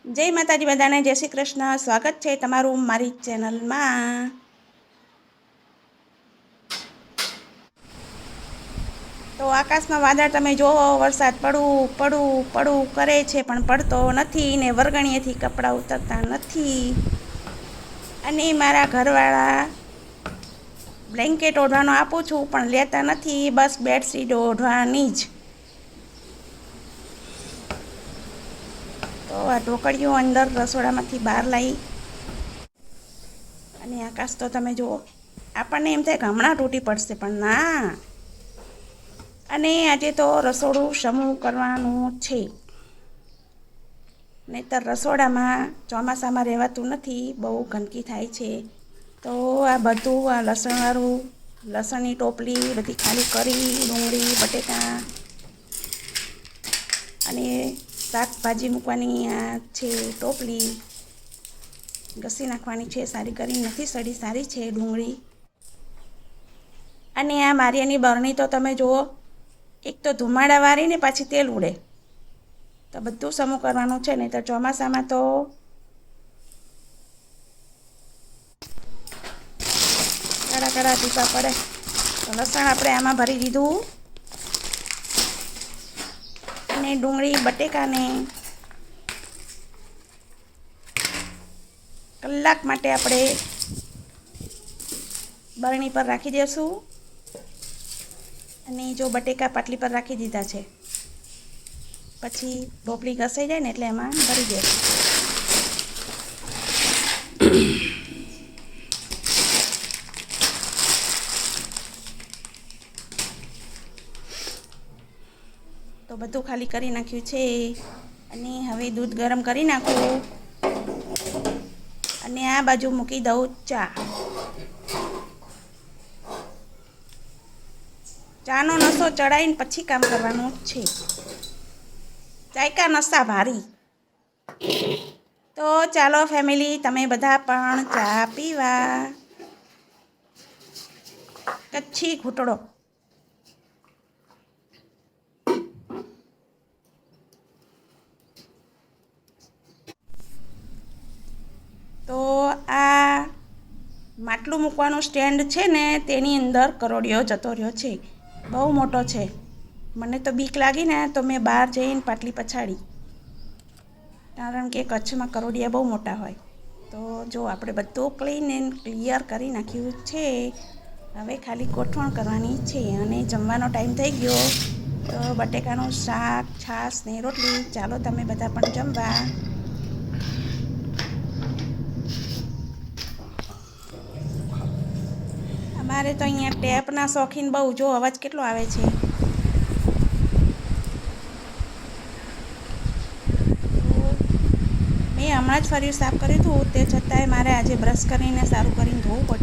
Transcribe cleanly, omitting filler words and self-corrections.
જય માતાજી બધાને, જય શ્રી કૃષ્ણ। સ્વાગત છે તમારું મારી ચેનલમાં। તો આકાશમાં વાદળ તમે જોવો, વરસાદ પડું કરે છે પણ પડતો નથી ને વરગણીએથી કપડાં ઉતરતા નથી। અને મારા ઘરવાળા બ્લેન્કેટ ઓઢવાનો આપું છું પણ લેતા નથી, બસ બેડશીટ ઓઢવાની જ। તો આ ઢોકળીઓ અંદર રસોડામાંથી બહાર લાવી અને આકાશ તો તમે જુઓ, આપણને એમ થાય કે હમણાં તૂટી પડશે પણ ના। અને આજે તો રસોડું સમૂહ કરવાનું છે, નહીંતર રસોડામાં ચોમાસામાં રહેવાતું નથી, બહુ ગંદકી થાય છે। તો આ બધું આ લસણવાળું, લસણની ટોપલી બધી ખાલી કરી, ડુંગળી બટેકા અને શાકભાજી મૂકવાની આ છે ટોપલી, ઘસી નાખવાની છે સારી કરી, નથી સડી, સારી છે ડુંગળી। અને આ મારિયાની બરણી તો તમે જુઓ, એક તો ધુમાડાવાળી ને પાછી તેલ ઉડે। તો બધું સમૂહ કરવાનું છે, નહીં તો ચોમાસામાં તો કડા ટીપા પડે। તો લસણ આપણે આમાં ભરી દીધું અને ડુંગળી બટેકાને કલાક માટે આપણે બરણી પર રાખી દઈશું। અને જો બટેકા પાટલી પર રાખી દીધા છે, પછી ઢોકળી ઘસાઈ જાય ને એટલે એમાં ભરી દઈશું। તો બધું ખાલી કરી નાખ્યું છે અને હવે દૂધ ગરમ કરી નાખું અને આ બાજુ મૂકી દઉં ચા। ચાનો નશો ચડાવીને પછી કામ કરવાનું છે, ચાયકા નશા ભારી। તો ચાલો ફેમિલી, તમે બધા પણ ચા પીવા। કચ્છી ઘૂંટડો। તો આ માટલું મૂકવાનું સ્ટેન્ડ છે ને, તેની અંદર કરોડિયો જતો રહ્યો છે, બહુ મોટો છે। મને તો બીક લાગી ને તો મેં બહાર જઈને પાટલી પછાડી, કારણ કે કચ્છમાં કરોડિયા બહુ મોટા હોય। તો જો આપણે બધું ક્લીન એન્ડ ક્લિયર કરી નાખ્યું છે, હવે ખાલી ગોઠવણ કરવાની છે અને જમવાનો ટાઈમ થઈ ગયો। તો બટેકાનું શાક, છાશ ને રોટલી, ચાલો તમે બધા પણ જમવા। અમારે તો અહીંયા ટેપના શોખીન બહુ, જો અવાજ કેટલો આવે છે। મેં હમણાં જ ફર્યું સાફ કર્યું હતું, તે છતાંય મારે આજે બ્રશ કરીને સારું કરીને ધોવું પડ્યું।